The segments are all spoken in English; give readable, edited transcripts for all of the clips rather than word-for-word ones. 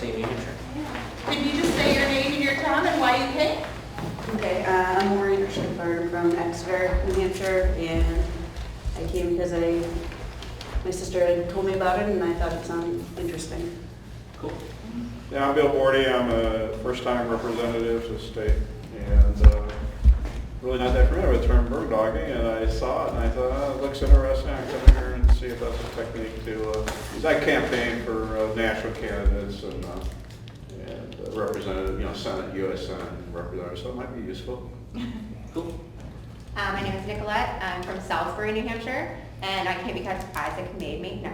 University of New Hampshire. Can you just say your name and your town and why you came? Okay, I'm Maureen Schiffard from Exeter, New Hampshire, and I came because my sister had told me about it and I thought it sounded interesting. Cool. Yeah, I'm Bill Bordy. I'm a first-time representative to the state, and really not that familiar with the term bird dogging, and I saw it and I thought, oh, it looks interesting. I'll come here and see if that's a technique to use. I campaign for national candidates and representative, Senate, U.S. Senate representative, so it might be useful. Cool. My name is Nicolette. I'm from Salisbury, New Hampshire, and I came because Isaac made me. No.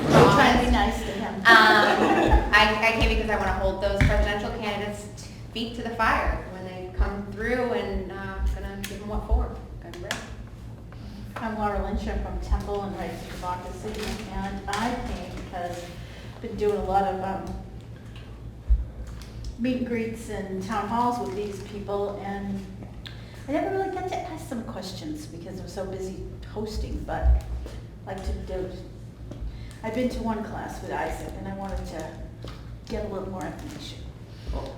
We're trying to be nice to him. I came because I want to hold those presidential candidates' feet to the fire when they come through, and gonna give them what for. Gonna be ready. I'm Laura Lynch. I'm from Temple and Rights and Democracy, and I came because I've been doing a lot of meet and greets and town halls with these people, and I never really got to ask them questions because I'm so busy hosting, but I like to do. I've been to one class with Isaac, and I wanted to get a little more information. Cool.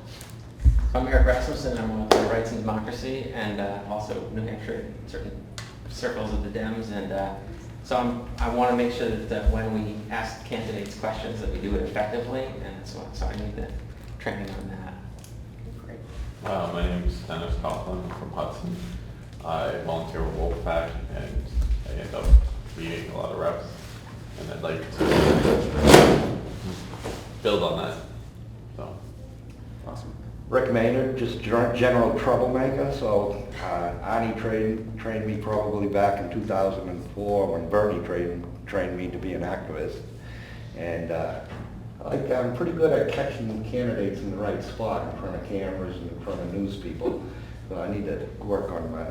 I'm Eric Rasmussen. I'm with Rights and Democracy, and also New Hampshire, certain circles of the Dems, and so I want to make sure that when we ask candidates questions that we do it effectively, and so I need the training on that. Great. My name is Dennis Coughlin. I'm from Hudson. I volunteer with Wolfpack, and I end up reading a lot of reps, and I'd like to build on that. So, Awesome. Rick Maynard, just general troublemaker. So Arnie trained me probably back in 2004 when Bernie trained me to be an activist. And I'm pretty good at catching candidates in the right spot in front of cameras and in front of news people. So I need to work on my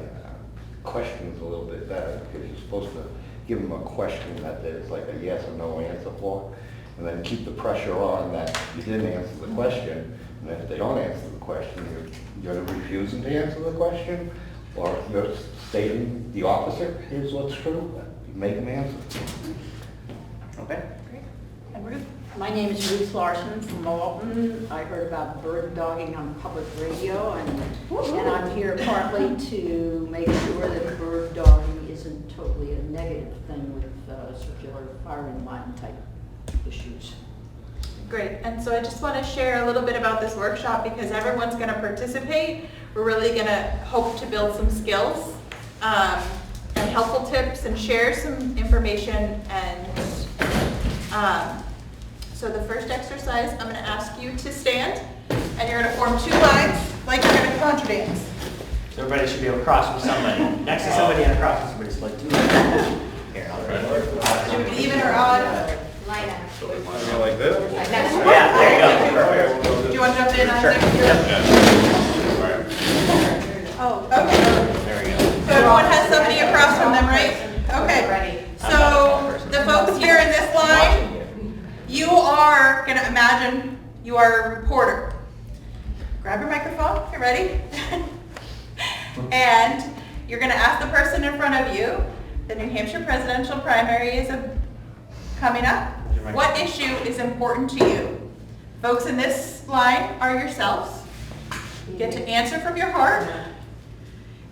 questions a little bit better, because you're supposed to give them a question that there's like a yes or no answer for, and then keep the pressure on that you didn't answer the question. And if they don't answer the question, you're refusing to answer the question, or you're stating the opposite is what's true. You make them answer. Okay. And Ruth? My name is Ruth Larson from Alton. I heard about bird dogging on public radio, and I'm here partly to make sure that bird dogging isn't totally a negative thing with circular firing line type issues. Great, and so I just want to share a little bit about this workshop because everyone's going to participate. We're really going to hope to build some skills and helpful tips and share some information. And so the first exercise, I'm going to ask you to stand, and you're going to form two lines like you're going to contra dance. So everybody should be across from somebody, next to somebody and across from somebody, so like two lines. Here, I'll write. Should we be even or odd? Line up. Like this? Yeah, there you go. Do you want to jump in on Sure. Oh, okay. There we go. So everyone has somebody across from them, right? Okay. Ready. So the folks here in this line, you are going to imagine you are a reporter. Grab your microphone. You ready? And you're going to ask the person in front of you, the New Hampshire presidential primary is coming up. What issue is important to you? Folks in this line are yourselves. You get to answer from your heart.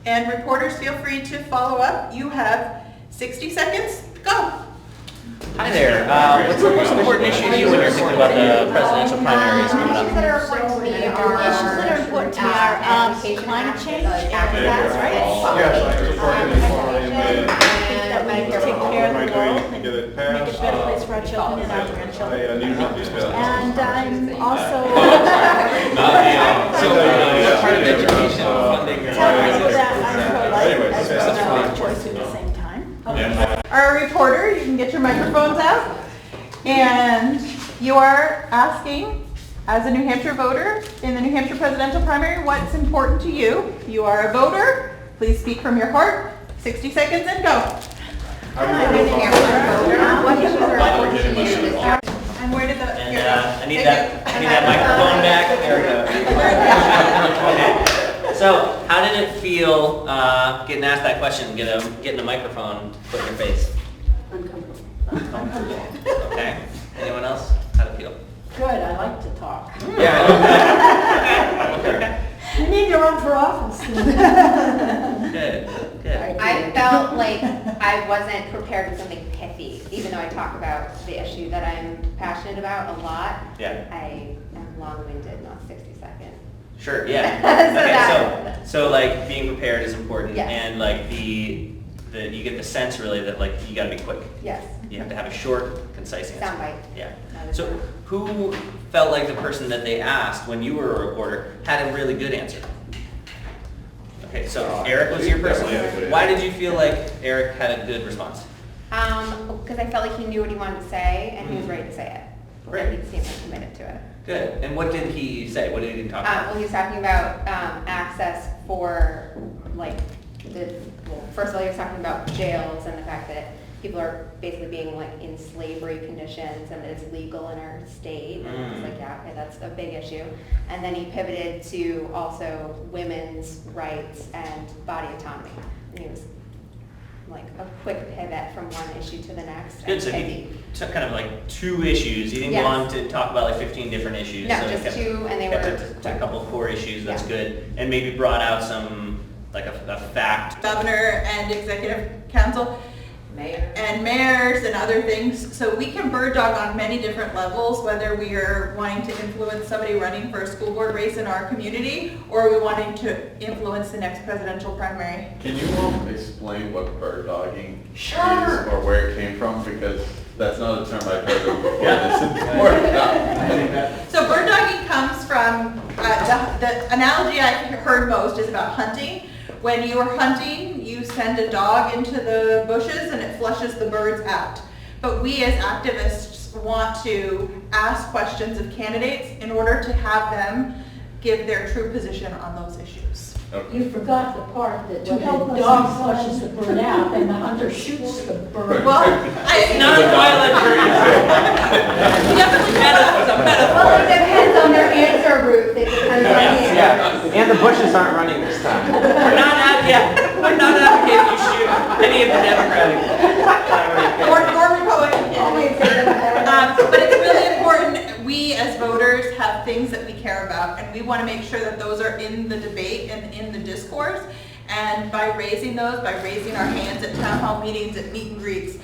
And reporters, feel free to follow up. You have 60 seconds. Go. Hi there. What's the most important issue to you when you're thinking about the presidential primaries coming up? Issues that are important to me Issues that are important to me are climate change, access, right? Yes, I support it. That we need to take care of the world and Get it make it a passed. better place for our children and our grandchildren. I need to do that. And I'm also What part of education funding? telling people that I'm pro-life Anyway, as that's well fine. as choice at the same time. Our reporter, you can get your microphones out. And you are asking, as a New Hampshire voter in the New Hampshire presidential primary, what's important to you. You are a voter. Please speak from your heart. 60 seconds and go. I'm a New Hampshire voter. What issues are important to you? And where did the... And here. I need Thank that microphone back. There we go. Okay. So, how did it feel getting asked that question, getting a microphone put in your face? Uncomfortable. Okay. Anyone else? How'd it feel? Good, I like to talk. Yeah. Okay. You need to run for office. Good. Good. I felt like I wasn't prepared with something pithy, even though I talk about the issue that I'm passionate about a lot. Yeah. I am long-winded, not 60 seconds. Sure. Yeah. So Okay. that- So like being prepared is important, Yes. and like the you get the sense really that like you got to be quick. Yes. You have to have a short, concise answer. Soundbite. Yeah. That is So true. who felt like the person that they asked when you were a reporter had a really good answer? Okay, so Eric was your person. Definitely had a good Why did you feel like Eric had a good response? Because I felt like he knew what he wanted to say, and he was ready to say it. Great. And he seemed like committed to it. Good. And what did he say? What did he talk about? Well, he was talking about access for, like, first of all, he was talking about jails and the fact that people are basically being, like, in slavery conditions and that it's legal in our state. And I was like, yeah, okay, that's a big issue. And then he pivoted to also women's rights and body autonomy. And he was like a quick pivot from one issue to the next. Good. and So he pithy. took kind of like 2 issues. He didn't Yes. go on to talk about like 15 different issues. No, so he just kept- 2, and they kept were it to a couple of core issues. That's Yeah. good. And maybe brought out some like a fact. Governor and executive council Mayor. and mayors and other things. So we can bird dog on many different levels, whether we are wanting to influence somebody running for a school board race in our community, or we wanting to influence the next presidential primary. Can you explain what bird dogging is or where it came from? Because that's not a term I've heard of before. This is important. So bird dogging comes from, the analogy I've heard most is about hunting. When you are hunting, you send a dog into the bushes and it flushes the birds out. But we as activists want to ask questions of candidates in order to have them give their true position on those issues. Okay. You forgot the part that when the dog flushes the bird out and the hunter shoots the bird. Well, Not a violent definitely it's a metaphor. Well, it depends on their answer, Ruth. It depends on the Yeah, and the bushes aren't running this time. We're not advocating you shoot any of the Democratic. Or Republican. Always say that. But it's really important, we as voters have things that we care about, and we want to make sure that those are in the debate and in the discourse. And by raising those, by raising our hands at town hall meetings, at meet and greets,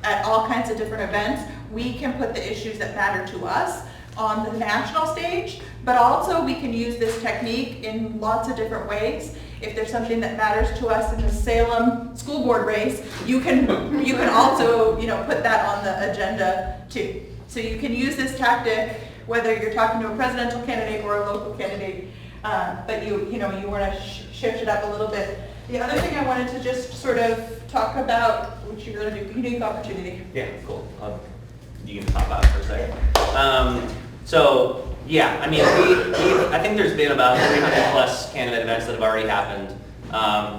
at all kinds of different events, we can put the issues that matter to us on the national stage, but also we can use this technique in lots of different ways. If there's something that matters to us in the Salem school board race, you can also, put that on the agenda too. So you can use this tactic whether you're talking to a presidential candidate or a local candidate, but you want to shift it up a little bit. The other thing I wanted to just sort of talk about, which you're going to do, unique opportunity. Yeah, cool. You can talk about it for a second. So yeah, I mean, I think there's been about 300 plus candidate events that have already happened.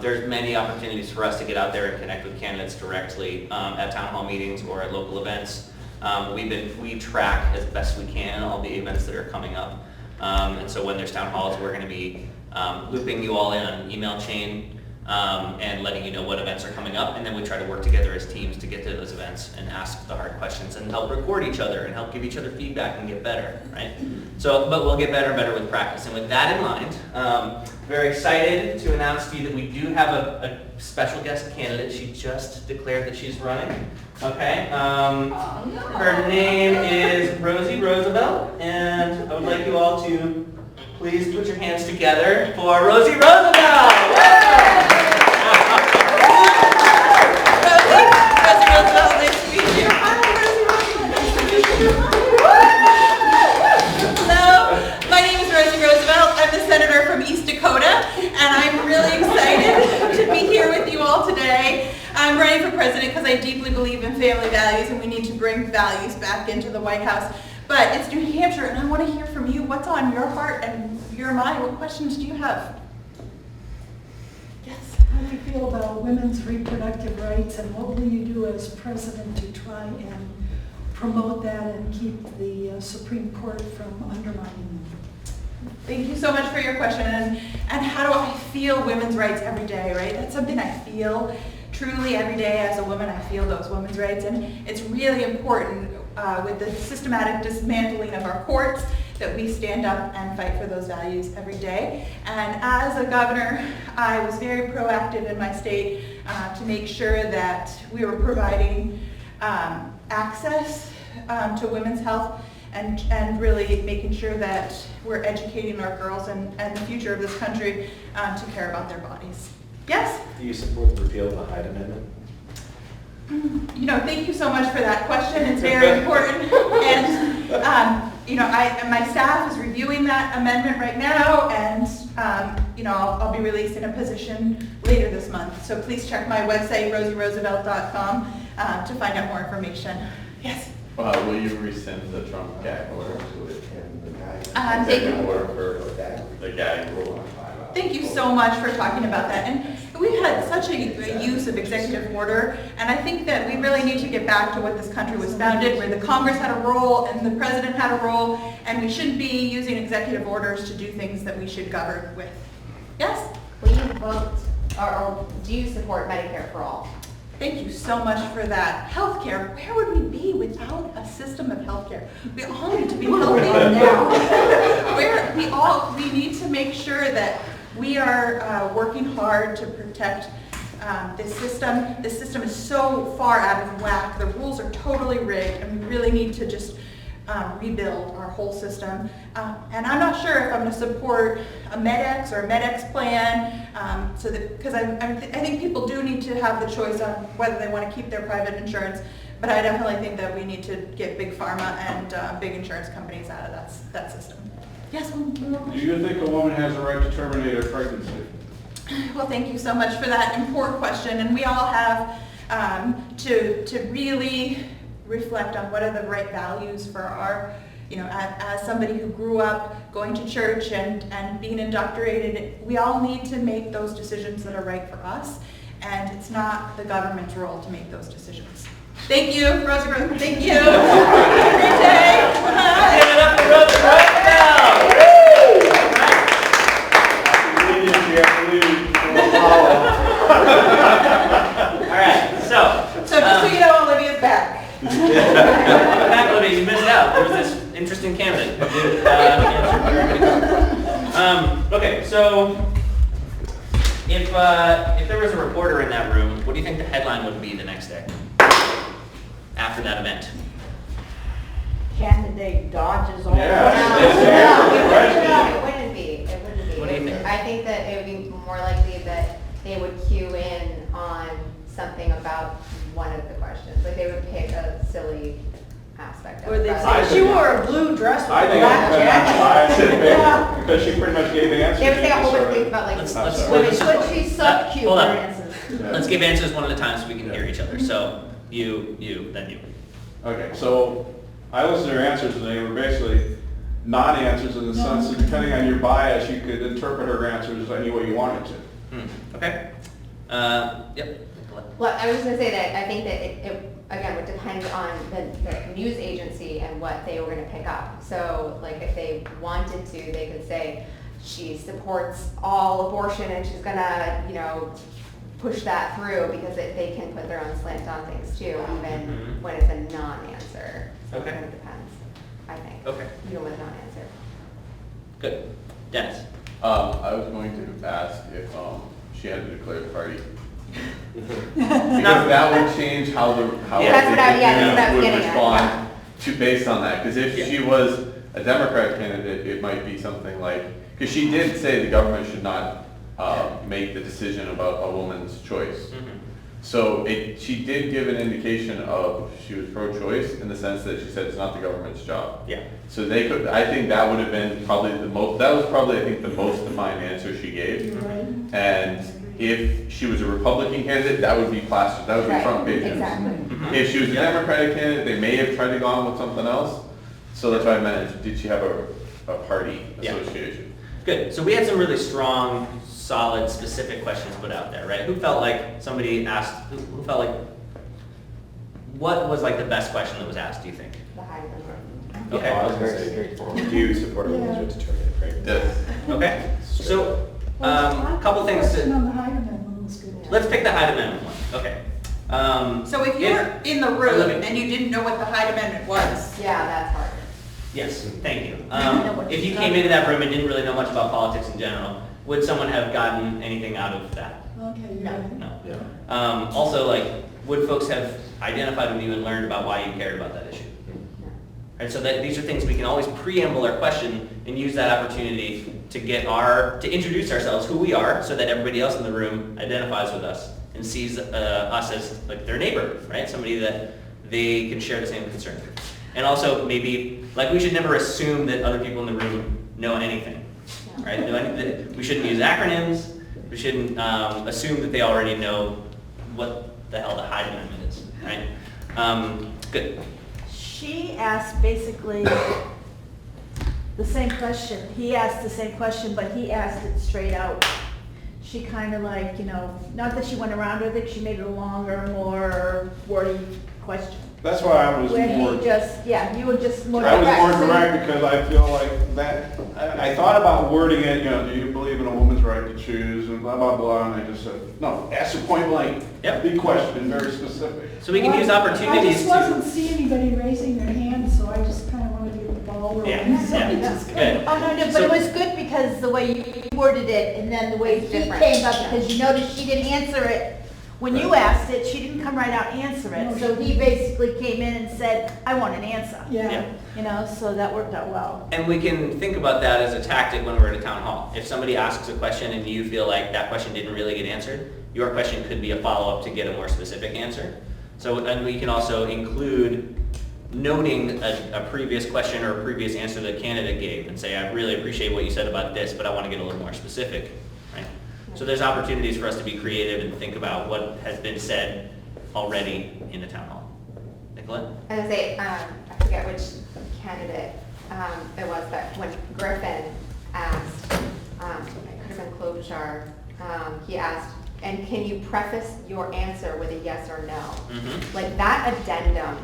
There's many opportunities for us to get out there and connect with candidates directly at town hall meetings or at local events. We track as best we can all the events that are coming up. And so when there's town halls, we're going to be looping you all in on an email chain and letting you know what events are coming up. And then we try to work together as teams to get to those events and ask the hard questions and help record each other and help give each other feedback and get better, right? So, but we'll get better and better with practice. And with that in mind, very excited to announce to you that we do have a special guest candidate. She just declared that she's running. Okay. Her name is Rosie Roosevelt, and I would like you all to please put your hands together for Rosie Roosevelt. Hello, my name is Rosie Roosevelt. I'm the senator from East Dakota, and I'm really excited to be here with you all today. I'm running for president because I deeply believe in family values, and we need to bring values back into the White House. But it's New Hampshire, and I want to hear from you. What's on your heart and your mind? What questions do you have? Yes, how do you feel about women's reproductive rights, and what will you do as president to try and promote that and keep the Supreme Court from undermining them? Thank you so much for your question. And how do I feel women's rights every day, right? That's something I feel truly every day as a woman, I feel those women's rights, and it's really important with the systematic dismantling of our courts that we stand up and fight for those values every day. And as a governor, I was very proactive in my state to make sure that we were providing access to women's health and really making sure that we're educating our girls and the future of this country to care about their bodies. Yes? Do you support the repeal of the Hyde Amendment? You know, thank you so much for that question. It's very important. And, you know, my staff is reviewing that amendment right now, and, you know, I'll be releasing a position later this month. So please check my website, rosieroosevelt.com, to find out more information. Yes? Will you rescind the Trump gag order to it? Thank you. Order for the gag rule? Thank you so much for talking about that. And we've had such a use of executive order, and I think that we really need to get back to what this country was founded, where the Congress had a role and the president had a role, and we shouldn't be using executive orders to do things that we should govern with. Yes? Will you vote, or do you support Medicare for all? Thank you so much for that. Healthcare, where would we be without a system of healthcare? We all need to be healthy now. We need to make sure that we are working hard to protect this system. This system is so far out of whack. The rules are totally rigged, and we really need to just rebuild our whole system. And I'm not sure if I'm going to support a MedX or a MedX plan, because I think people do need to have the choice on whether they want to keep their private insurance. But I definitely think that we need to get big pharma and big insurance companies out of that system. Yes, one more Do question. you think a woman has a right to terminate her pregnancy? Well, thank you so much for that important question. And we all have to really reflect on what are the right values for our, you know, as somebody who grew up going to church and being indoctrinated, we all need to make those decisions that are right for us. And it's not the government's role to make those decisions. Thank you, Rosie Roosevelt. Thank you. Have a great day. Give it up for Rosie Roosevelt. All right, so So just so you know, Olivia's back. back, Olivia, you missed out. There was this interesting candidate who did okay, so if there was a reporter in that room, what do you think the headline would be the next day after that event? Candidate dodges all. Yeah. It wouldn't be. What do you think? I think that it would be more likely that they would cue in on something about one of the questions. Like they would pick a silly aspect of Or it. they rather say, than- she wore a blue dress with I a think black jacket. because she pretty much gave answers. They would say a whole bunch of Sort things of- about like Let's- women's But she sucked cute Hold on. dances. Let's give answers one at a time so we can hear each other. So you, then you. Okay, so I listened to her answers and they were basically non-answers in the sense that depending on your bias, you could interpret her answers any way you wanted to. Okay. Yep. Well, I was just gonna say that I think that it again would depend on the news agency and what they were gonna pick up. So like if they wanted to, they could say she supports all abortion and she's gonna, you know, push that through because they can put their own slant on things too, even when it's a non-answer. So Okay. it kind of depends, I think. Okay. Even with a non-answer. Good. Dennis. I was going to ask if she had to declare a party. Not- Because that would change how That's what I was would getting at, respond to based on that. Because if Yeah. she was a Democrat candidate, it might be something like, because she did say the government should not make the decision about a woman's choice. So she did give an indication of she was pro-choice in the sense that she said it's not the government's job. Yeah. So they could, I think that would have been probably that was probably, I think, the most defined answer she gave. And if she was a Republican candidate, that would be plastered, that would be Right, front pages. exactly. If she was a Democratic candidate, they may have tried to go on with something else. So that's why I meant, did she have a party Yeah. association? Good. So we had some really strong, solid, specific questions put out there, right? Who felt like somebody asked, who felt like, what was like the best question that was asked, do you think? The high number. Okay. I was going to say straightforward. Do you support a woman's right to terminate pregnancy? Yes. Okay. So, a couple things Question to, on the Hyde Amendment was good. let's pick the Hyde Amendment one. Okay. So if you were in the room and you didn't know what the Hyde Amendment was, Yeah, that's hard. Yes, thank you. know what If you you're came into that room and didn't really know much about politics in general, would someone have gotten anything out of that? Okay, you're No. right. No. Yeah. Also, like, would folks have identified with you and learned about why you cared about that issue? Right, so that these are things we can always preamble our question and use that opportunity to to introduce ourselves, who we are, so that everybody else in the room identifies with us and sees us as like their neighbor, right? Somebody that they can share the same concern with. And also maybe, like, we should never assume that other people in the room know anything, right? We shouldn't use acronyms. We shouldn't assume that they already know what the hell the Hyde Amendment is, right? Good. She asked basically the same question. He asked the same question, but he asked it straight out. She kind of like, not that she went around with it, she made it a longer, more wordy question. That's why I was Where more. he just, you were just more I was direct. more direct because I feel like that, I thought about wording it, do you believe in a woman's right to choose and blah, blah, blah, and I just said, no, ask a point blank, Yep. big question, very specific. So we can use I opportunities just to. wasn't seeing anybody raising their hand, so I just kind of wanted to get the ball rolling. Yeah, So I yeah, just good. Oh, no, but So- it was good because the way you worded it and then the way It's he different, came up, yeah. because you noticed she didn't answer it. When you asked it, she didn't come right out and answer it. No, So she he basically came in and said, I want an answer. Yeah. So that worked out well. And we can think about that as a tactic when we're at a town hall. If somebody asks a question and you feel like that question didn't really get answered, your question could be a follow-up to get a more specific answer. So, and we can also include noting a previous question or a previous answer the candidate gave and say, I really appreciate what you said about this, but I want to get a little more specific, right? So there's opportunities for us to be creative and think about what has been said already in the town hall. Nicolette? I was gonna say, I forget which candidate it was, but when Griffin asked, it could have been Klobuchar, he asked, and can you preface your answer with a yes or no? Mm-hmm. Like that addendum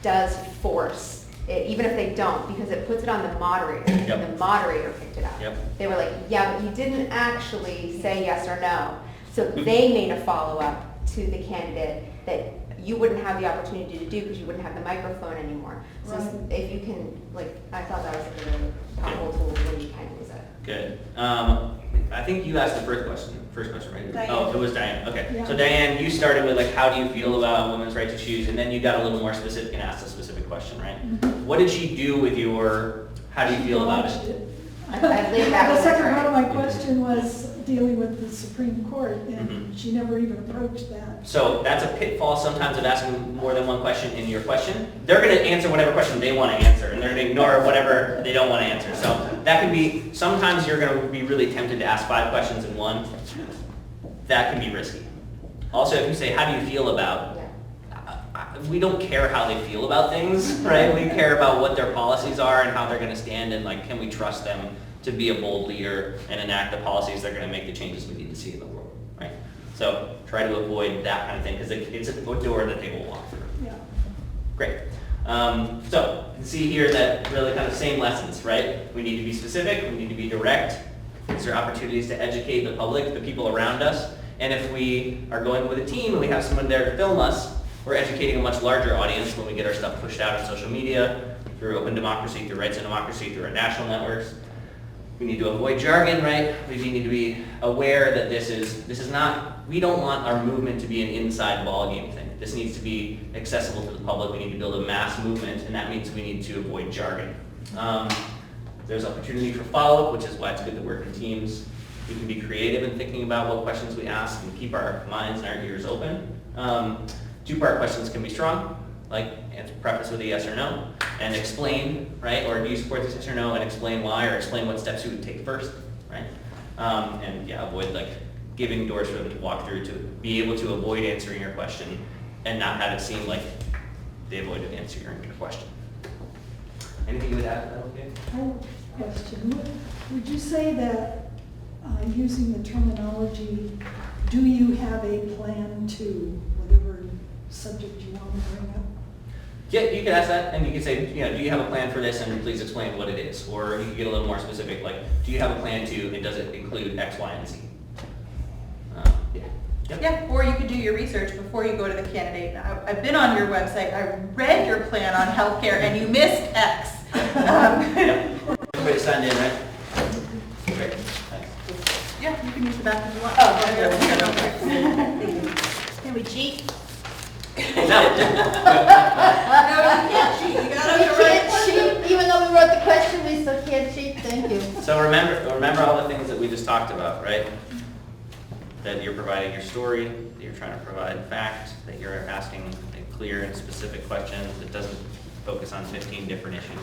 does force it, even if they don't, because it puts it on the moderator, Yep. and the moderator picked it up. Yep. They were like, yeah, but you didn't actually say yes or no. So they made a follow-up to the candidate that you wouldn't have the opportunity to do because you wouldn't have the microphone anymore. So Right. if you can, like, I thought that was a really powerful tool when you kind of use it. Good. I think you asked the first question, right? Diane. Oh, it was Diane, okay. Yeah. So Diane, you started with like, how do you feel about women's right to choose? And then you got a little more specific and asked a specific question, right? What did she do with your, how do you feel about Dodged it? I believe that The was second right. part of my question was dealing with the Supreme Court, and Mhm. she never even approached that. So that's a pitfall sometimes of asking more than one question in your question. They're gonna answer whatever question they wanna answer, and they're gonna ignore whatever they don't wanna answer. So that can be, sometimes you're gonna be really tempted to ask 5 questions in one. That can be risky. Also, if you say, how do you feel about, we don't care how they feel about things, right? We care about what their policies are and how they're gonna stand, and like, can we trust them to be a bold leader and enact the policies that are gonna make the changes we need to see in the world, right? So try to avoid that kind of thing, because it's a door that they will walk through. Yeah. Great. So you can see here that really kind of same lessons, right? We need to be specific, we need to be direct. These are opportunities to educate the public, the people around us. And if we are going with a team and we have someone there to film us, we're educating a much larger audience when we get our stuff pushed out on social media, through Open Democracy, through Rights in Democracy, through our national networks. We need to avoid jargon, right? We need to be aware that this is not, we don't want our movement to be an inside ballgame thing. This needs to be accessible to the public. We need to build a mass movement, and that means we need to avoid jargon. There's opportunity for follow-up, which is why it's good to work in teams. We can be creative in thinking about what questions we ask and keep our minds and our ears open. 2-part questions can be strong, like preface with a yes or no, and explain, right? Or do you support this yes or no, and explain why, or explain what steps you would take first, right? And yeah, avoid like giving doors for them to walk through to be able to avoid answering your question and not have it seem like they avoided answering your question. Anything you would add to that, okay? I have a question. Would you say that using the terminology, do you have a plan to, whatever subject you want to bring up? Yeah, you can ask that, and you can say, do you have a plan for this, and please explain what it is. Or you can get a little more specific, like, do you have a plan to, and does it include X, Y, and Z? Yeah. Yep. Yeah, or you could do your research before you go to the candidate. I've been on your website, I read your plan on healthcare, and you missed X. Everybody signed in, right? Great, thanks. Yeah, you can use the back if you want. Can we cheat? No. No, you can't cheat, you gotta We have the right can't question. cheat, even though we wrote the question, we still can't cheat, thank you. So remember all the things that we just talked about, right? That you're providing your story, that you're trying to provide fact, that you're asking a clear and specific question that doesn't focus on 15 different issues.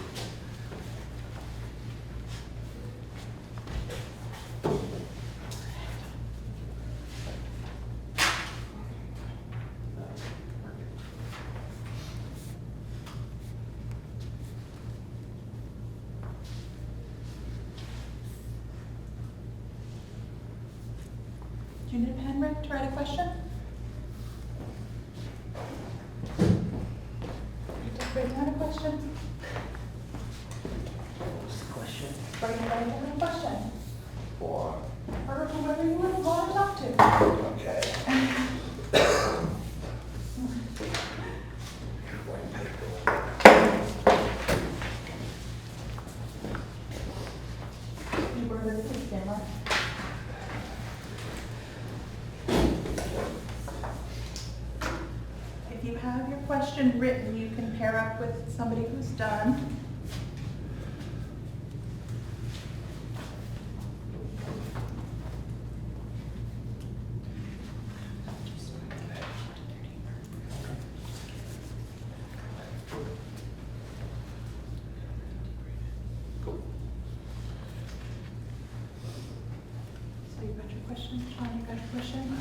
Do you need a pen, Rick, to write a question? Just write down a question. Write down a question. Or whoever you would want to talk to. Okay. You were ready to begin, right? If you have your question written, you can pair up with somebody who's done. So you got your question, Sean, you got your question?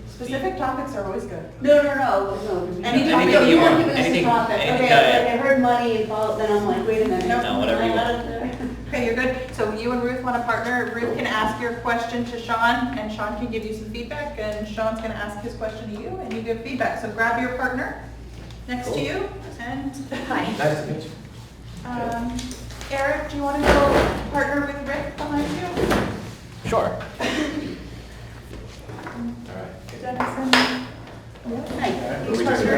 Specific topics are always good. No. Any topic No, you you want, weren't giving us anything- a topic. anything- Okay, like I heard money and followed, then I'm like, wait a minute. No, whatever you want. Okay, you're good. So you and Ruth want to partner. Ruth can ask your question to Sean, and Sean can give you some feedback, and Sean's going to ask his question to you, and you give feedback. So grab your partner next to you, and Nice to meet you. Eric, do you want to go partner with Rick behind you? Sure. Dennis and Hi. Are we supposed to-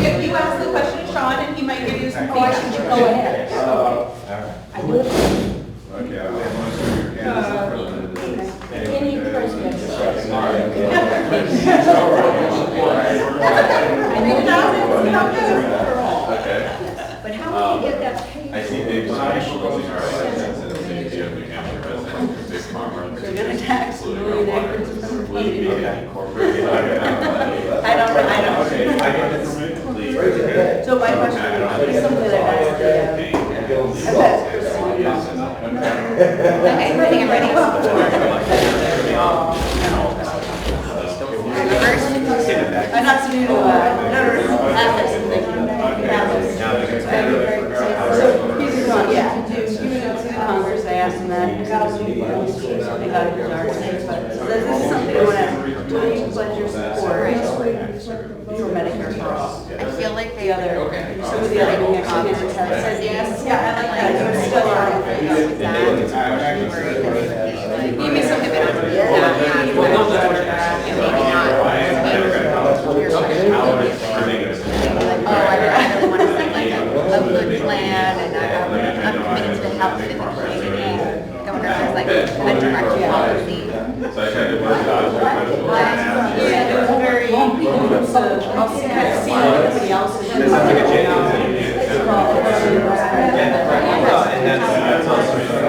if you ask the question to Sean, and he might give you some Oh, I should feedback. go ahead. All right. I would. Okay, I will answer your hands. Any president. Okay. But how do you get that paid? I see they've specializing our license in the city of New Hampshire residents, because big pharma. They're gonna tax including our water, including being incorporated. I don't. Okay, I get it from me. Please. So my question is something that I've asked Okay, ready, I'm ready. I'm not so new to Congress, I asked them that. They got it bizarre things, but this is something I want to, what do you pledge your support for Medicare for all? I feel like The other, some of the other New Mexico towns have said yes. Yeah, I like that. But still are. You may still have it on. And maybe not. Oh, I really want to see like a good plan, and I'm committed to the health in the community. Governor has like a direct policy. So I tried to work it out. Yeah, it was very, so I'll kind of see Everybody else is. It's like a change. And that's also because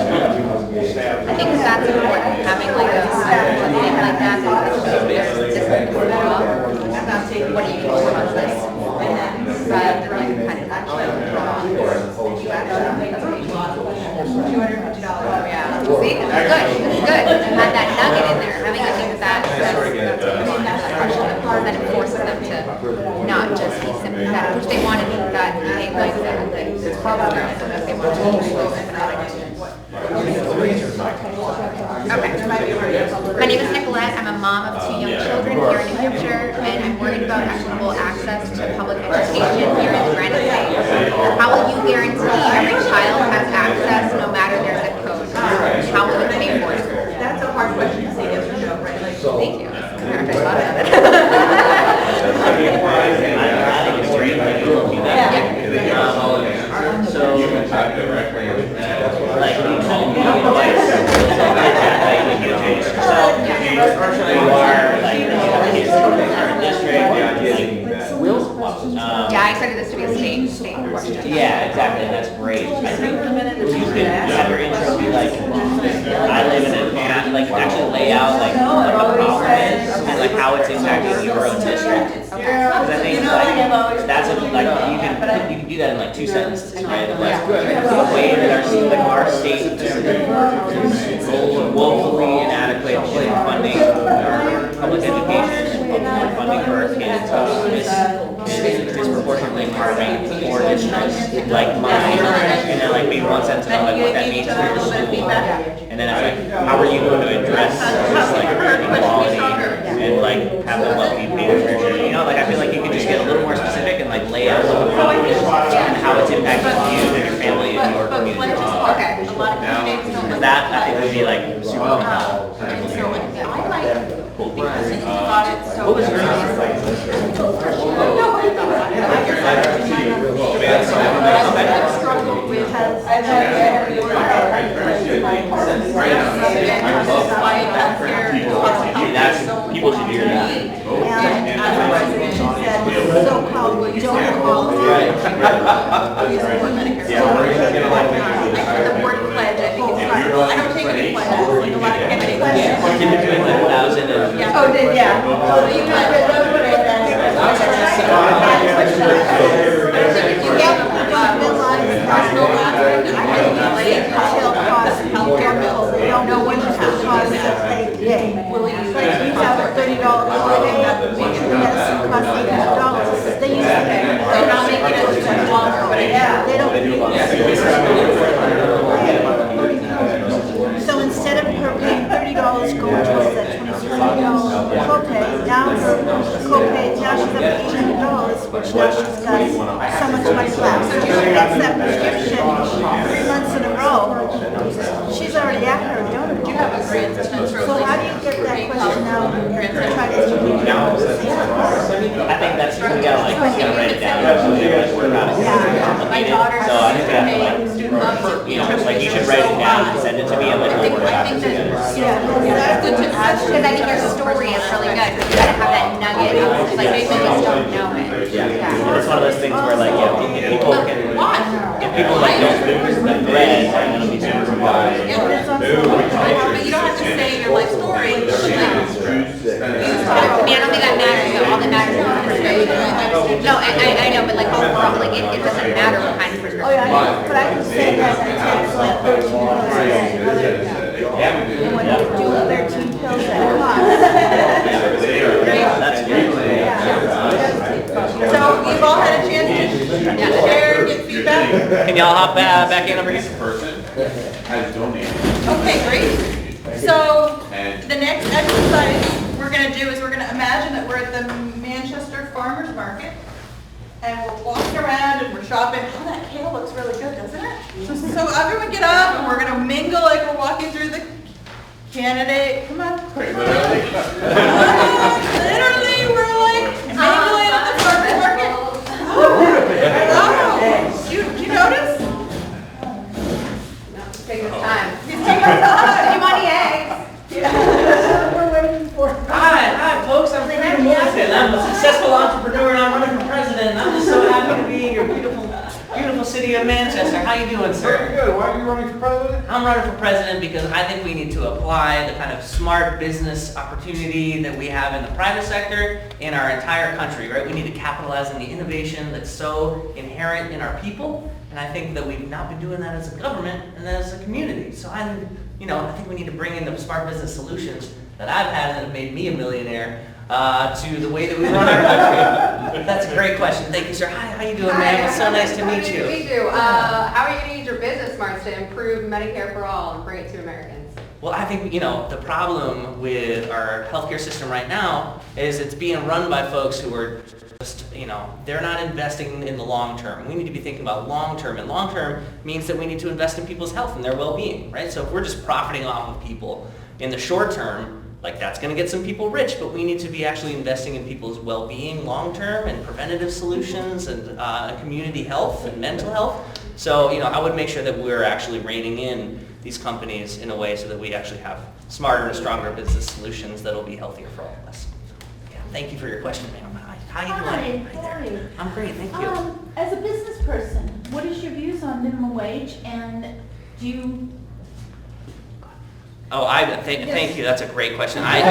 I think that's important, having like a thing like that, that there's different law. What do you do about this? Rather than like kind of actually draw. $250. Yeah, see, it's good, had that nugget in there, having to think that, that enforces them to not just be sympathetic, which they want to be that, behave like that, My name is Nicolette. I'm a mom of 2 young children here in New Hampshire, and I'm worried about equitable access to public education here in Granite State. How will you guarantee every child has access no matter their zip code? How will you pay for it? That's a hard question to say yes or no, right? Like, Thank you. So, You can type directly. like, you told me, like, you are, like, in our district, Yeah, I expected this to be a state question. yeah, exactly, that's great. I think you could have your intro be like, I live in a, like, actually lay out, like, what the problem is, and like how it's impacting your own district. Because I think, like, that's a, like, you can do that in like 2 sentences, right? Of, like, the way that our state is woefully inadequate in funding our public education and funding for our kids is disproportionately harming more districts like mine. And then like maybe 1 sentence about like what that means for your school. And then it's like, how are you going to address this like inequality and like have them love you pay their fair share? You know, like I feel like you could just get a little more specific and like lay out what the problem is and how it's impacting you and your family and your community. Okay. That I think would be like super compelling. What was your That's, people should hear that. So-called don't qualify. the word pledge, I think it's fine. I don't take any pledges, like a lot of candidates. In between like 1,000 and. Yeah. Oh, did, yeah. Oh, you got it. You get midlife, personal life, I think retail costs, healthcare bills, they don't know what it's going to cost to pay today. Like you have a $30 living, medicine costs $800, they used to pay. They're not making it longer, but yeah. They don't. So instead of her paying $30 going towards that $27 copay, now her copay, now she's up to $800, which now she's got so much money left. So she gets that prescription 3 months in a row, she's already at her donor. You have a great sense for So how do you get that question out and try to educate people? I think that's, you gotta like, you gotta write it down, like work on it. My daughter's So I think we have to paying like, student loans. you know, like you should write it down and send it to me and like we'll work I on think it that, together. that's good to add. Because I think your story is really good, because you gotta have that nugget, of, like maybe they just don't know it. And it's one of those things where like, yeah, if people can, if people like don't lose the thread, then it'll be super surprised. But you don't have to say your life story. I mean, I don't think that matters, though. All that matters is the prescription. No, I know, but like overall, like it doesn't matter what kind of prescription. Oh, yeah, I know, but I can say that I take like 13 pills a day. And when you do 13 pills at a time. That's great. So you've all had a chance to share, get feedback? Can y'all hop back in over here? This person has donated. Okay, great. So the next exercise we're gonna do is we're gonna imagine that we're at the Manchester Farmers Market and we're walking around and we're shopping. Oh, that kale looks really good, doesn't it? So everyone get up and we're gonna mingle like we're walking through the candidate. Come on. Wait, literally? Literally, we're like mingling at the farmers market. Oh, you notice? Take your time. He's taking our time. Do you want any eggs? We're waiting for. Hi, folks, I'm Freddie Morrison. I'm a successful entrepreneur and I'm running for president. And I'm just so happy to be in your beautiful city of Manchester. How you doing, sir? Very good. Why are you running for president? I'm running for president because I think we need to apply the kind of smart business opportunity that we have in the private sector in our entire country, right? We need to capitalize on the innovation that's so inherent in our people. And I think that we've not been doing that as a government and as a community. So I think we need to bring in the smart business solutions that I've had that have made me a millionaire to the way that we run our country? That's a great question. Thank you, sir. Hi, how you doing, ma'am? It's so nice to meet you. Meet you. How are you going to use your business smarts to improve Medicare for all and bring it to Americans? Well, I think, the problem with our healthcare system right now is it's being run by folks who are just, they're not investing in the long term. We need to be thinking about long term, and long term means that we need to invest in people's health and their well-being, right? So if we're just profiting off of people in the short term, that's going to get some people rich, but we need to be actually investing in people's well-being long term and preventative solutions and community health and mental health. So, I would make sure that we're actually reining in these companies in a way so that we actually have smarter and stronger business solutions that will be healthier for all of us. Yeah, thank you for your question, ma'am. How you doing? Hi, there. I'm great, thank you. As a business person, what is your views on minimum wage, and do you? Oh, thank you. That's a great question. I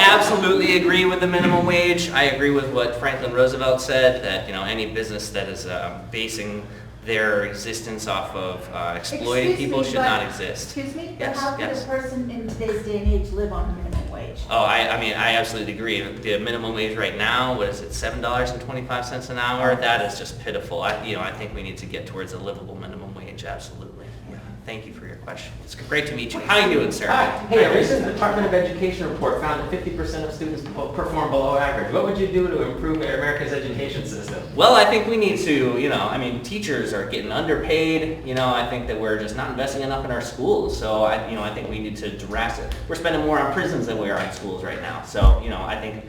absolutely agree with the minimum wage. I agree with what Franklin Roosevelt said, that any business that is basing their existence off of exploiting people should not exist. Excuse me? Yes, but how can yes. a person in today's day and age live on minimum wage? Oh, I absolutely agree. The minimum wage right now, what is it, $7.25 an hour? That is just pitiful. I think we need to get towards a livable minimum wage, absolutely. Yeah. Thank you for your question. It's great to meet you. How are you doing, sir? Hi. Hey, a recent Department of Education report found that 50% of students perform below average. What would you do to improve America's education system? Well, I think we need to, teachers are getting underpaid. I think that we're just not investing enough in our schools. So, I think we need to we're spending more on prisons than we are on schools right now. So, I think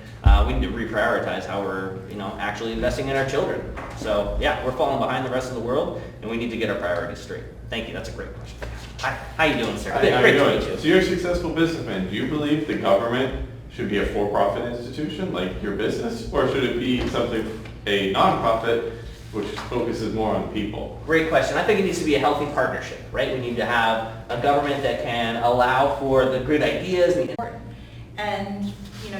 we need to reprioritize how we're, actually investing in our children. So, yeah, we're falling behind the rest of the world, and we need to get our priorities straight. Thank you. That's a great question. Hi. How you doing, sir? How Great you to doing? meet you. So you're a successful businessman. Do you believe the government should be a for-profit institution like your business, or should it be a nonprofit which focuses more on people? Great question. I think it needs to be a healthy partnership, right? We need to have a government that can allow for the good ideas. And,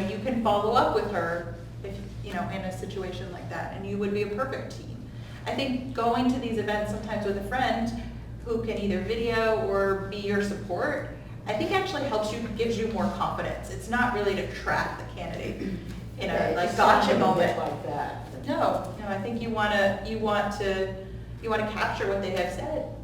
you can follow up with her if, in a situation like that, and you would be a perfect team. I think going to these events sometimes with a friend who can either video or be your support, I think actually gives you more confidence. It's not really to track the candidate in a gotcha moment. Like that. No, I think you want to capture what they have said,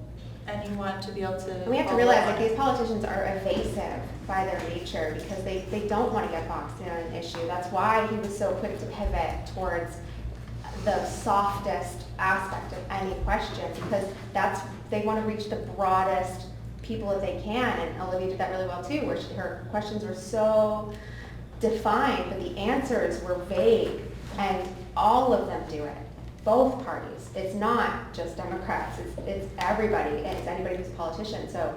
and you want to be able to. And we have to realize that these politicians are evasive by their nature because they don't want to get boxed in on an issue. That's why he was so quick to pivot towards the softest aspect of any question, because they want to reach the broadest people that they can, and Olivia did that really well too, where her questions were so defined, but the answers were vague, and all of them do it. Both parties. It's not just Democrats. It's everybody, and it's anybody who's a politician. So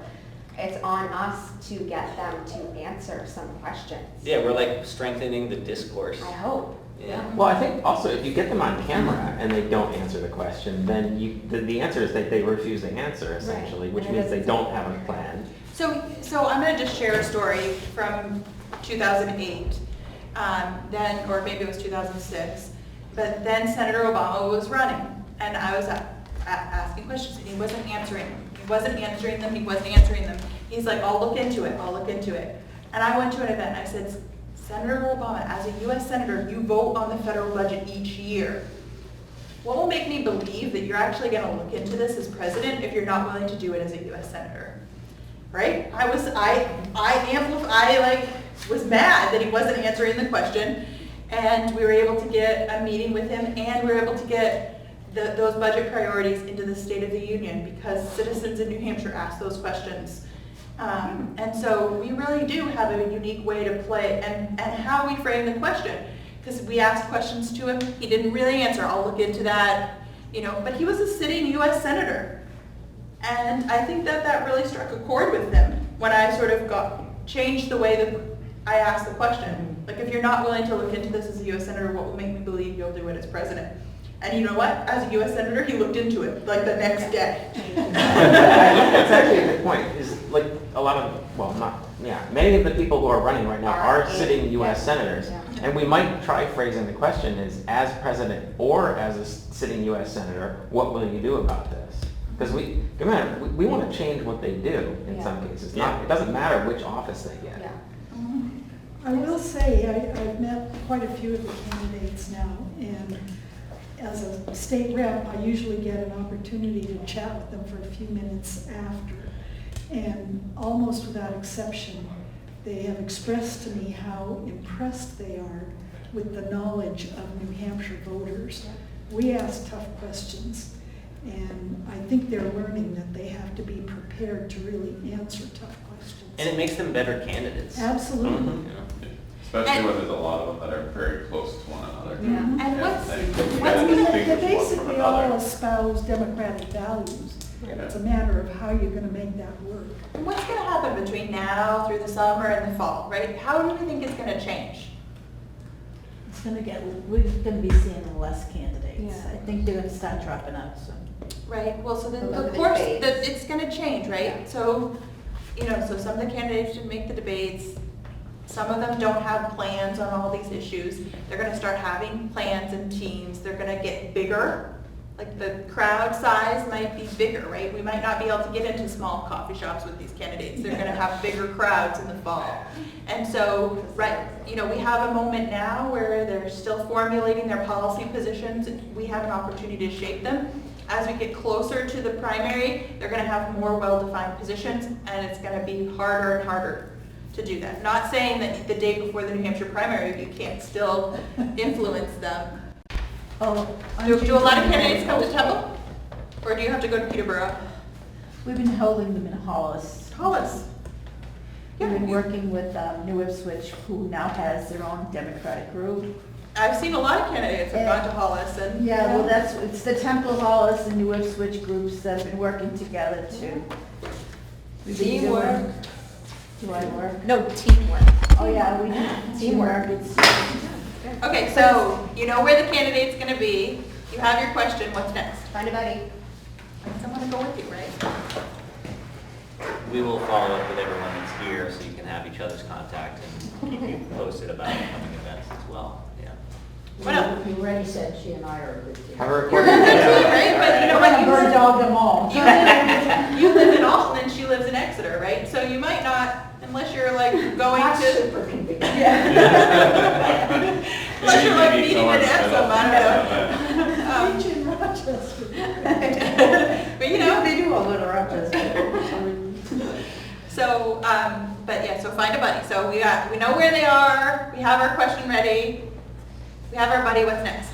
it's on us to get them to answer some questions. Yeah, we're strengthening the discourse. I hope. Yeah. Well, I think also if you get them on camera and they don't answer the question, then the answer is that they refuse to answer, essentially, which means they don't have a plan. So I'm going to just share a story from 2008, then, or maybe it was 2006, but then Senator Obama was running, and I was asking questions, and he wasn't answering them. He wasn't answering them. He's like, I'll look into it. And I went to an event, and I said, Senator Obama, as a U.S. Senator, you vote on the federal budget each year. What will make me believe that you're actually going to look into this as president if you're not willing to do it as a U.S. Senator? Right? I was mad that he wasn't answering the question, and we were able to get a meeting with him, and we were able to get those budget priorities into the State of the Union because citizens in New Hampshire asked those questions. And so we really do have a unique way to play and how we frame the question. Because we asked questions to him, he didn't really answer. I'll look into that, but he was a sitting U.S. Senator. And I think that really struck a chord with him when I sort of changed the way that I asked the question. Like, if you're not willing to look into this as a U.S. Senator, what will make me believe you'll do it as president? And you know what? As a U.S. Senator, he looked into it, the next day. That's actually a good point, is many of the people who are running right now are sitting U.S. senators. Yeah. And we might try phrasing the question as president or as a sitting U.S. senator, what will you do about this? Because we want to change what they do in some cases. It doesn't matter which office they get. Yeah. I will say, I've met quite a few of the candidates now, and as a state rep, I usually get an opportunity to chat with them for a few minutes after. And almost without exception, they have expressed to me how impressed they are with the knowledge of New Hampshire voters. We ask tough questions, and I think they're learning that they have to be prepared to really answer tough questions. And it makes them better candidates. Absolutely. Mhm. Especially when there's a lot of them that are very close to one another. Yeah. And Yeah, what's, and you They gotta distinguish one from basically all another. espouse democratic values. It's a matter of how you're gonna make that work. what's gonna happen between now through the summer and the fall, right? How do we think it's gonna change? It's we're gonna be seeing less candidates. Yeah. I think they're gonna start dropping out soon. Right, well, so then, Look of at the course, debates. it's gonna change, right? So, so some of the candidates didn't make the debates, some of them don't have plans on all these issues. They're gonna start having plans and teams, they're gonna get bigger, like the crowd size might be bigger, right? We might not be able to get into small coffee shops with these candidates, they're gonna have bigger crowds in the fall. And so, right, we have a moment now where they're still formulating their policy positions, we have an opportunity to shape them. As we get closer to the primary, they're gonna have more well-defined positions, and it's gonna be harder and harder to do that. Not saying that the day before the New Hampshire primary, you can't still influence them. Oh, Do a lot of candidates come to Temple? Or do you have to go to Peterborough? We've been holding them in Hollis. Hollis. We've been working with New Ipswich, who now has their own Democratic group. I've seen a lot of candidates have gone to Hollis and. Yeah, well, it's the Temple Hollis and New Ipswich groups that have been working together to. we've been Teamwork. doing- Do I work? No, teamwork. Oh, yeah, we do Teamwork. teamwork. It's, Okay, so you know where the candidate's gonna be, you have your question, what's next? Find a buddy. Find someone to go with you, right? We will follow up with everyone that's here so you can have each other's contact and keep you posted about upcoming events as well, yeah. What else? You already said she and I are a good team. Have a You're recording. a good team, right? But you know we're what? gonna bird dog them all. You live in Alton and she lives in Exeter, right? So you might not, unless you're like going Not to, super convenient. unless you're like Maybe meeting with somewhere in the Epsom, middle. I don't know. Beach in Rochester. But They do all go to Rochester. so, but yeah, so find a buddy. So we know where they are, we have our question ready, we have our buddy, what's next?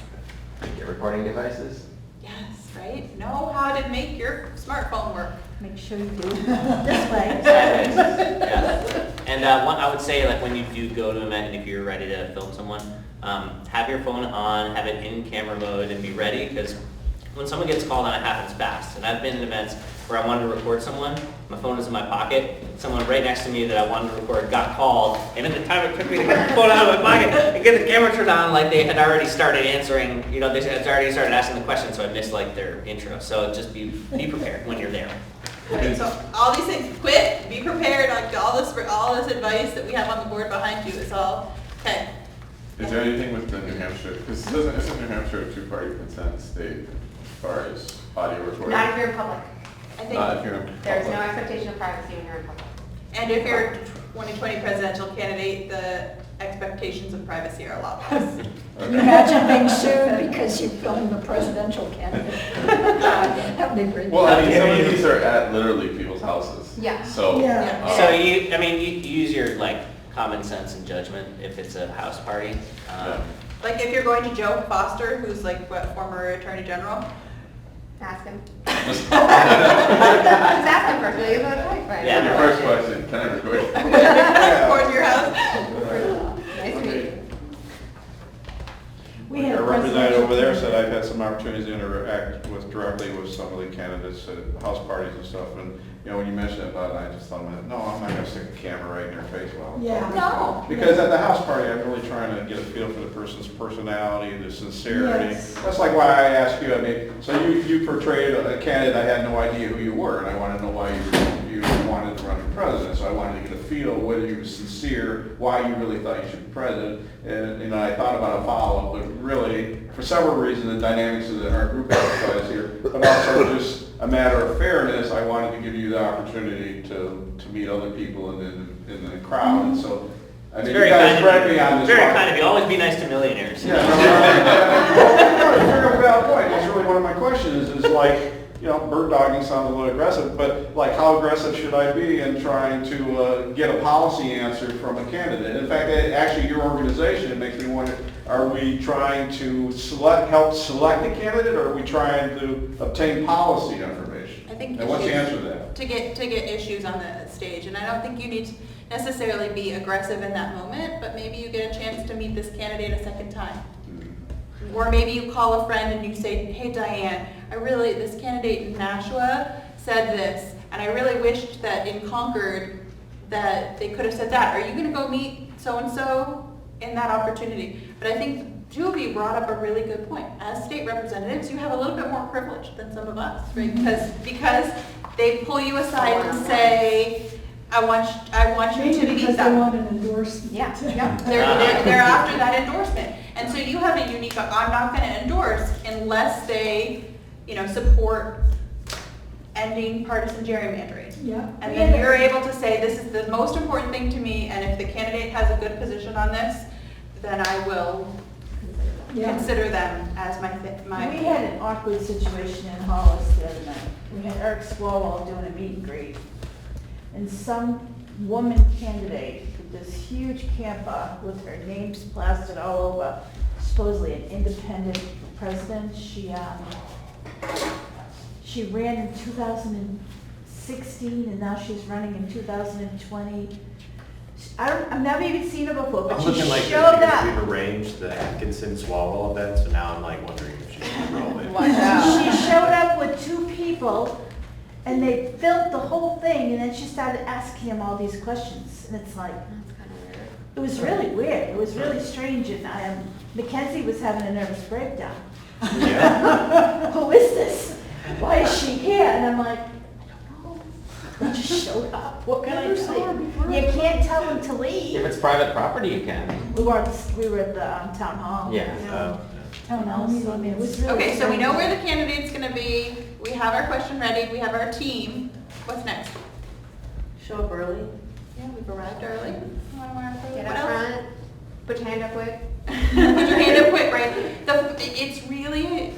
Get recording devices. Yes, right? Know how to make your smartphone work. Make sure you do it this way. Yeah. And I would say, like, when you do go to an event, and if you're ready to film someone, have your phone on, have it in camera mode, and be ready, because when someone gets called on, it happens fast. And I've been in events where I wanted to record someone, my phone was in my pocket, someone right next to me that I wanted to record got called, and in the time it took me to get the phone out of my pocket and get the camera turned on, like, they had already started answering, they had already started asking the questions, so I missed, like, their intro. So just be prepared when you're there. Right, so all these things, quit, be prepared, like all this advice that we have on the board behind you is all, okay. Is there anything with the New Hampshire, because isn't New Hampshire a two-party consent state as far as audio recording? Not if you're in public. I Not think, if you're in There's no public. expectation of privacy when you're in public. and if you're a 2020 presidential candidate, the expectations of privacy are a lot less. Can you imagine being sued because you filmed the presidential candidate? That would be great. Well, I mean, some of these are at literally people's houses. Yeah. So. Yeah. So you use your, like, common sense and judgment if it's a house party. Like if you're going to Joe Foster, who's like, what, former Attorney General? Ask him. Just ask him first. Will you go to the point? Yeah, your first question, can I record? Record in your house? Nice to meet you. We had Our a representative over there presidential- said I've had some opportunities to interact directly with some of the candidates at house parties and stuff, and, when you mentioned it, I just thought, no, I'm not gonna stick a camera right in their face while I'm Yeah. talking. No. Because at the house party, I'm really trying to get a feel for the person's personality, the sincerity. Yes. That's like why I asked you, so you portrayed a candidate, I had no idea who you were, and I wanted to know why you wanted to run for president, so I wanted to get a feel whether you were sincere, why you really thought you should be president, and I thought about a follow-up, but really, for several reasons, the dynamics of our group exercise here, but also just a matter of fairness, I wanted to give you the opportunity to meet other people in the crowd, and so I It's mean, very you guys kind correct of me you. on this Very one. kind of you. Always be nice to millionaires. Yeah, no, it's a very valid point. That's really one of my questions is like, you know, bird dogging sounds a little aggressive, but like how aggressive should I be in trying to get a policy answer from a candidate? In fact, actually your organization, it makes me wonder, are we trying to help select a candidate, or are we trying to obtain policy information? I think And what's the issues- answer to that? to get issues on the stage, and I don't think you need to necessarily be aggressive in that moment, but maybe you get a chance to meet this candidate a second time. Or maybe you call a friend and you say, hey Diane, this candidate in Nashua said this, and I really wished that in Concord that they could have said that. Are you gonna go meet so-and-so in that opportunity? But I think two of you brought up a really good point. As state representatives, you have a little bit more privilege than some of us, right? Because they pull you aside and say, I want you to Maybe meet because they them. want an endorsement. Yeah. They're after that endorsement. And so you have a unique, I'm not gonna endorse unless they, support ending partisan gerrymandering. Yeah. And then you're able to say, this is the most important thing to me, and if the candidate has a good position on this, then I will Yeah. consider them as my. We had an awkward situation in Hollis the other night. We had Eric Swalwell doing a meet and greet. And some woman candidate with this huge camper with her names plastered all over, supposedly an independent president. She ran in 2016 and now she's running in 2020. I've never even seen her before, but I'm she looking like this showed because up. we've arranged the Atkinson Swalwell event, so now I'm like wondering if she should roll it. She showed up with two people and they filmed the whole thing and then she started asking him all these questions. And it's like, That's kind of weird. it was really weird. It was really strange. And Mackenzie was having a nervous breakdown. Yeah. Who is this? Why is she here? And I'm like, I don't know. They just showed up. What can I tell you? You can't tell them to If leave. it's private property, you can. We were at the town hall. Yeah. Town hall, so I mean, it was really. Okay, so we know strange. where the candidate's gonna be, we have our question ready, we have our team. What's next? Show up early. Yeah, we've arrived early. Get What up else? front, put your hand up quick. Put your hand up quick, right? It's really,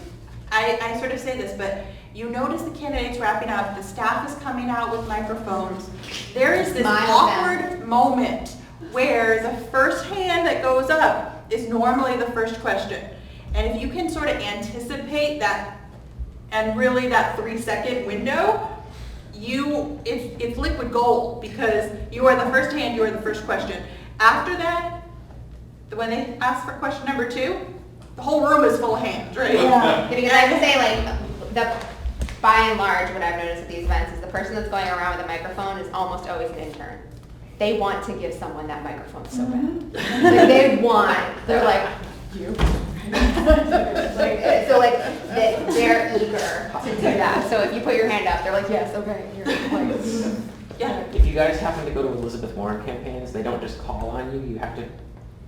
I sort of say this, but you notice the candidates wrapping up, the staff is coming out with microphones. There is this Smile awkward moment where the first hand that goes up is normally the first question. And if you can sort of anticipate that, and really that 3-second window, it's liquid gold, because you are the first hand, you are the first question. After that, when they ask for question number 2, the whole room is full of hands, right? Yeah. Because I have to say, by and large, what I've noticed at these events is the person that's going around with a microphone is almost always an intern. They want to give someone that microphone so bad. They're like, you. They're eager to do that. So if you put your hand up, they're like, yes, okay. Yeah. If you guys happen to go to Elizabeth Warren campaigns, they don't just call on you. You have to,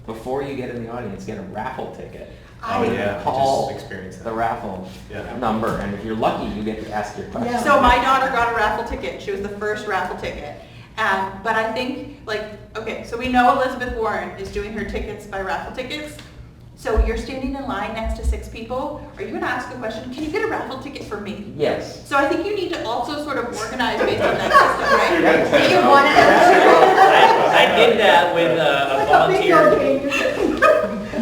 before you get in the audience, get a raffle ticket. Oh, yeah, I Call just experienced the that. raffle Yeah. number, and if you're lucky, you get to ask your question. So my daughter got a raffle ticket. She was the first raffle ticket. But I think, so we know Elizabeth Warren is doing her tickets by raffle tickets. So you're standing in line next to 6 people. Are you going to ask a question? Can you get a raffle ticket for me? Yes. So I think you need to also sort of organize based on that system, right? You want I did that with a volunteer.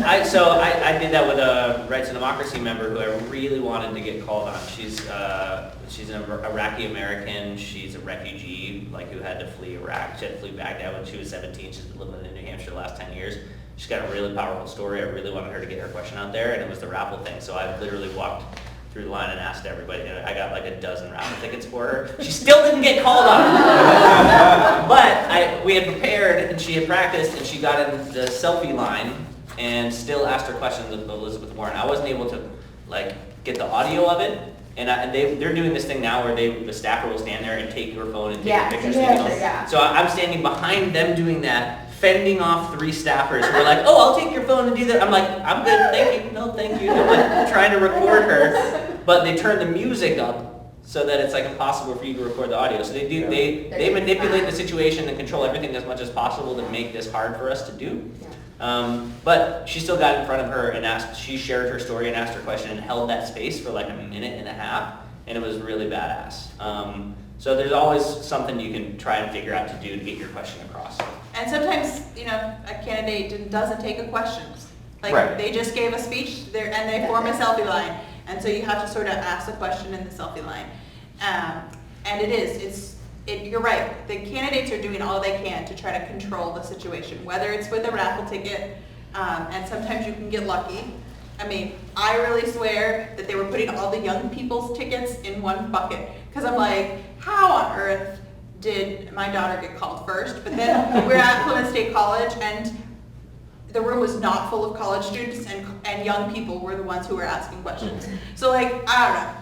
I did that with a Rights and Democracy member who I really wanted to get called on. She's an Iraqi American. She's a refugee, who had to flee Iraq. She had to flee Baghdad when she was 17. She's been living in New Hampshire the last 10 years. She's got a really powerful story. I really wanted her to get her question out there, and it was the raffle thing. So I literally walked through the line and asked everybody. And I got a dozen raffle tickets for her. She still didn't get called on. But we had prepared, and she had practiced, and she got in the selfie line and still asked her questions of Elizabeth Warren. I wasn't able to get the audio of it, and they're doing this thing now where the staffer will stand there and take your phone and take your pictures. Yeah. So I'm standing behind them doing that, fending off 3 staffers who are like, "Oh, I'll take your phone and do that." I'm like, "I'm good, thank you, no, thank you." I'm trying to record her, but they turned the music up so that it's like impossible for you to record the audio. So they do, Yeah. they manipulate the situation and control everything as much as possible to make this hard for us to do. But she still got in front of her and asked, she shared her story and asked her question and held that space for like a minute and a half, and it was really badass. So there's always something you can try and figure out to do to get your question across. And sometimes, you know, a candidate doesn't take a question. Like, Right. they just gave a speech there and they form a selfie line. And so you have to sort of ask the question in the selfie line. And you're right, the candidates are doing all they can to try to control the situation, whether it's with a raffle ticket, and sometimes you can get lucky. I mean, I really swear that they were putting all the young people's tickets in one bucket. Because I'm like, how on earth did my daughter get called first? But then we're at Plymouth State College and the room was not full of college students and young people were the ones who were asking questions. So like, I don't know.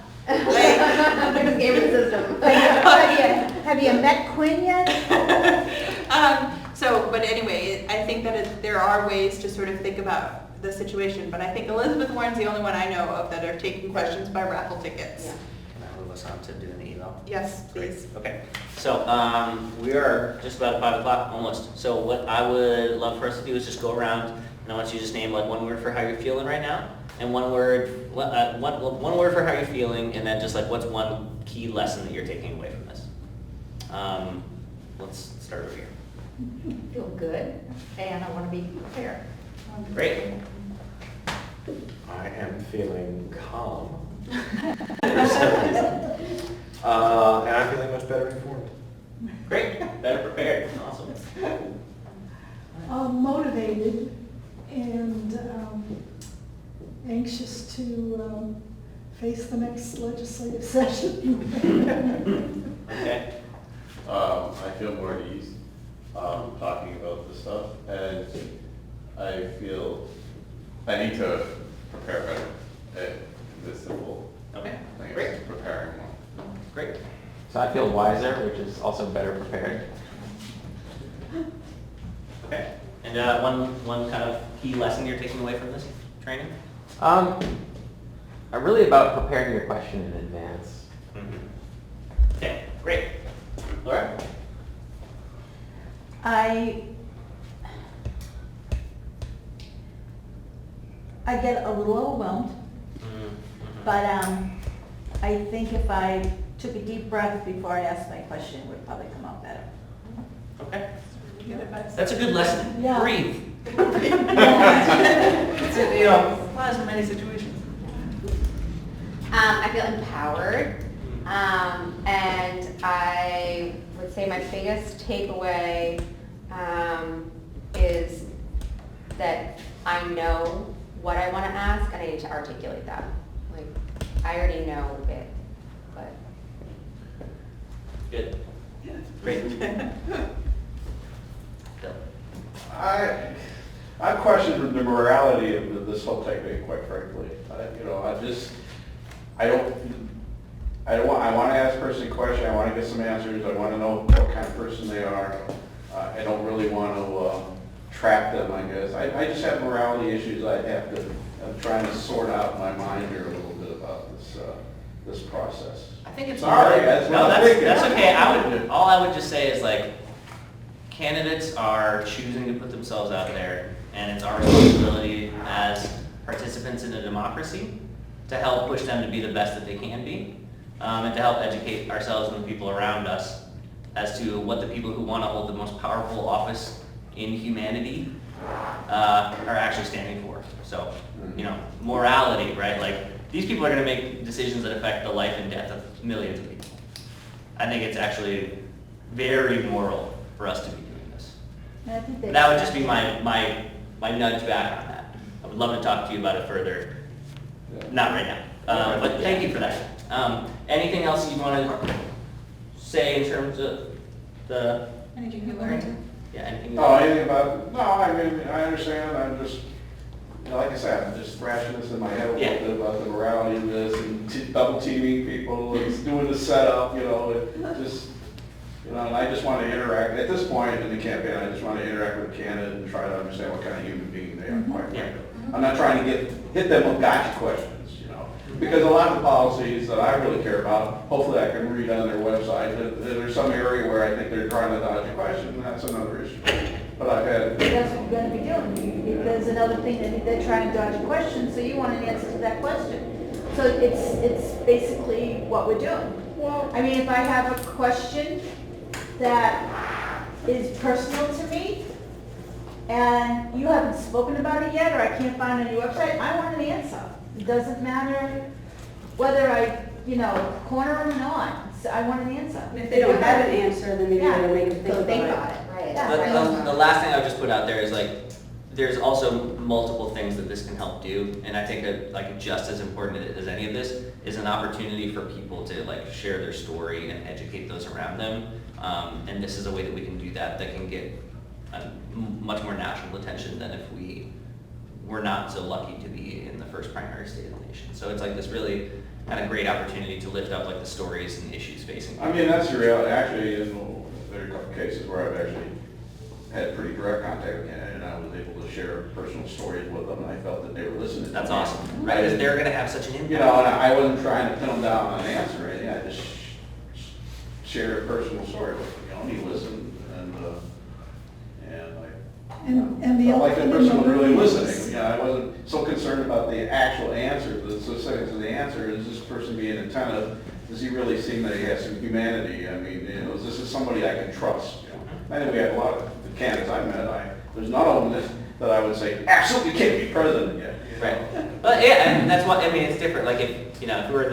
There's gaming system. Have you met Quinn yet? But anyway, I think that there are ways to sort of think about the situation, but I think Elizabeth Warren's the only one I know of that are taking questions by raffle tickets. Yeah. Can I move us on to doing the email? Yes, please. Okay, so we are just about 5 o'clock, almost. So what I would love for us to do is just go around, and I want you to just name like one word for how you're feeling right now, and one word for how you're feeling, and then just like what's one key lesson that you're taking away from this. Let's start over here. Feel good, and I want to be prepared. Great. I am feeling calm. And I'm feeling much better informed. Great. Better prepared. Awesome. Motivated and anxious to face the next legislative session. Okay. I feel more at ease talking about this stuff, and I feel I need to prepare better. This simple Okay. thing Great. is preparing more. Great. So I feel wiser, which is also better prepared. Okay. And one kind of key lesson you're taking away from this training? Really about preparing your question in advance. Mm-hmm. Okay. Great. Laura? I get a little overwhelmed, but I think if I took a deep breath before I asked my question, it would probably come out better. Okay. Good advice. That's a good lesson. Yeah. Breathe. It's, you know, applies in many situations. I feel empowered, and I would say my biggest takeaway is that I know what I want to ask and I need to articulate that. Like, I already know it, but. Good. Great. Bill? I question the morality of this whole technique, quite frankly. I want to ask a person a question, I want to get some answers, I want to know what kind of person they are. I don't really want to trap them, I guess. I just have morality issues I'm trying to sort out in my mind here a little bit about this process. I think it's Sorry, that's what I'm thinking. That's okay. All I would just say is like, candidates are choosing to put themselves out there, and it's our responsibility as participants in a democracy to help push them to be the best that they can be, and to help educate ourselves and the people around us as to what the people who want to hold the most powerful office in humanity are actually standing for. So, morality, right? Like, these people are going to make decisions that affect the life and death of millions of people. I think it's actually very moral for us to be doing this. And I think That would just be my nudge back on that. I would love to talk to you about it further. Not right now, but thank you for that. Anything else you want to say in terms of the? Anything you learned? Yeah, anything? No, anything about, no, I mean, I understand, I'm just, like I said, I'm just thrashing this in my head a little bit about the morality of this, and double teaming people, and doing the setup, and I just want to interact, at this point in the campaign, I just want to interact with the candidate and try to understand what kind of human being they are, quite frankly. I'm not trying to hit them with gotcha questions, Because a lot of the policies that I really care about, hopefully I can read on their website, that there's some area where I think they're trying to dodge a question, and that's another issue. But I've had, That's what you're gonna be doing. Because another thing that they're trying to dodge a question, so you want an answer to that question. So it's basically what we're doing. well, I mean, if I have a question that is personal to me, and you haven't spoken about it yet, or I can't find it on your website, I want an answer. It doesn't matter whether I, corner them or not. So I want an answer. If they don't have an answer, then maybe they'll make them So think about it. Right. Yeah. The last thing I would just put out there is like, there's also multiple things that this can help do, and I think that like just as important as any of this is an opportunity for people to like share their story and educate those around them. And this is a way that we can do that can get a much more national attention than if we were not so lucky to be in the first primary state of the nation. So it's like this really kind of great opportunity to lift up like the stories and issues facing people. I mean, that's the reality. Actually, there are a couple cases where I've actually had pretty direct contact with Canada, and I was able to share personal stories with them, and I felt that they were listening to me. That's awesome, right? Because they're going to have such an impact. And I wasn't trying to pin them down on an answer or anything. I just shared a personal story with them. He listened, And the I felt like that elephant in person the was really room listening. is- I wasn't so concerned about the actual answer, the specifics of the answer. Is this person being attentive? Does he really seem that he has some humanity? I mean, is this somebody I can trust? I think we have a lot of the candidates I met. There's none of them that I would say absolutely can't be president yet. Right. But yeah, and that's what, I mean, it's different. Like if we were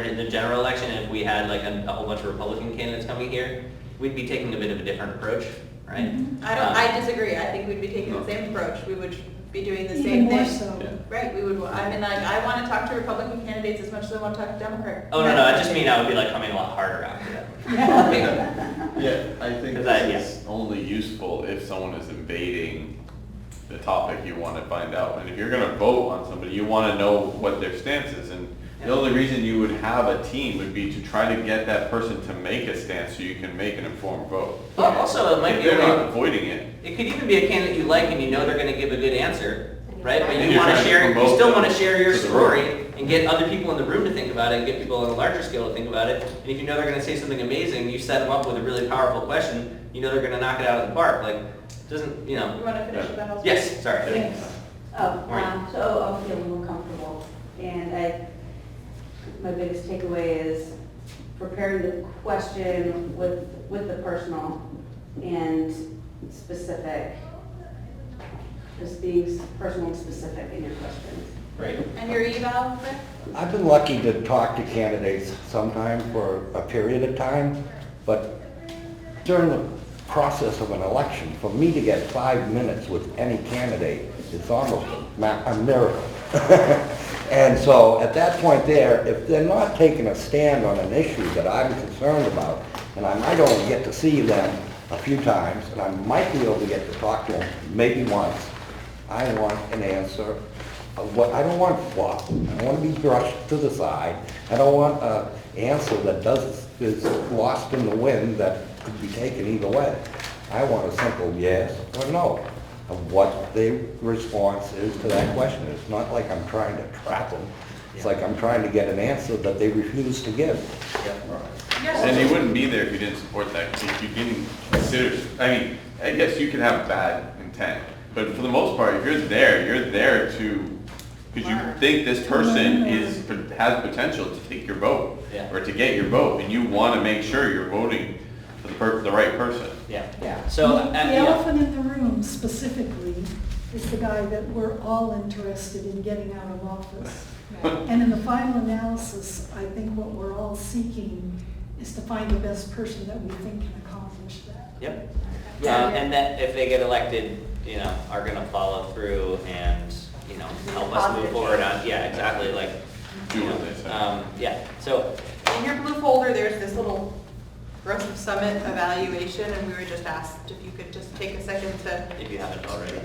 in the general election and if we had like a whole bunch of Republican candidates coming here, we'd be taking a bit of a different approach, right? I disagree. I think we'd be taking the same approach. We would be doing the Even same more thing. so. Right, we would, I mean, like, I want to talk to Republican candidates as much as I want to talk to Democrat. Oh, no, I just mean I would be like coming a lot harder after that. Yeah, I think Because this is only useful if someone is invading the topic you want to find out. And if you're going to vote on somebody, you want to know what their stance is. And the only reason you would have a team would be to try to get that person to make a stance so you can make an informed vote. Well, also, it might If be a they're way- not avoiding it. It could even be a candidate you like and you know they're going to give a good answer, right? But And you you're want to trying to share, you promote still them want to share your to the story and get other people in the room to think about it, and get people on a larger scale to think about it. And if you know they're going to say something amazing, you set them up with a really powerful question, you know they're going to knock it out of the park. Like, doesn't, You want to finish with that whole? Yes, sorry. Yes. So I'll feel more comfortable. And my biggest takeaway is preparing the question with the personal and specific, just being personal and specific in your questions. Right. And your eval, Rick? I've been lucky to talk to candidates sometime for a period of time, but during the process of an election, for me to get 5 minutes with any candidate is almost a miracle. And so at that point there, if they're not taking a stand on an issue that I'm concerned about, and I might only get to see them a few times, and I might be able to get to talk to them maybe once, I want an answer. I don't want fluff. I don't want to be brushed to the side. I don't want an answer that is lost in the wind that could be taken either way. I want a simple yes or no of what the response is to that question. It's not like I'm trying to trap them. It's like I'm trying to get an answer that they refuse to give. And you wouldn't be there if you didn't support that, if you didn't consider, I mean, I guess you could have bad intent, but for the most part, if you're there to, because you think this person has potential to take your vote, Yeah. or to get your vote, and you want to make sure you're voting for the right person. Yeah. So, The elephant in the room specifically is the guy that we're all interested in getting out of office. And in the final analysis, I think what we're all seeking is to find the best person that we think can accomplish that. Yep. And that if they get elected, are going to follow through and, help us move forward on, yeah, exactly, like, Do what they say. yeah. So, In your blue folder, there's this little Progressive Summit evaluation, and we were just asked if you could just take a second to, if you haven't already.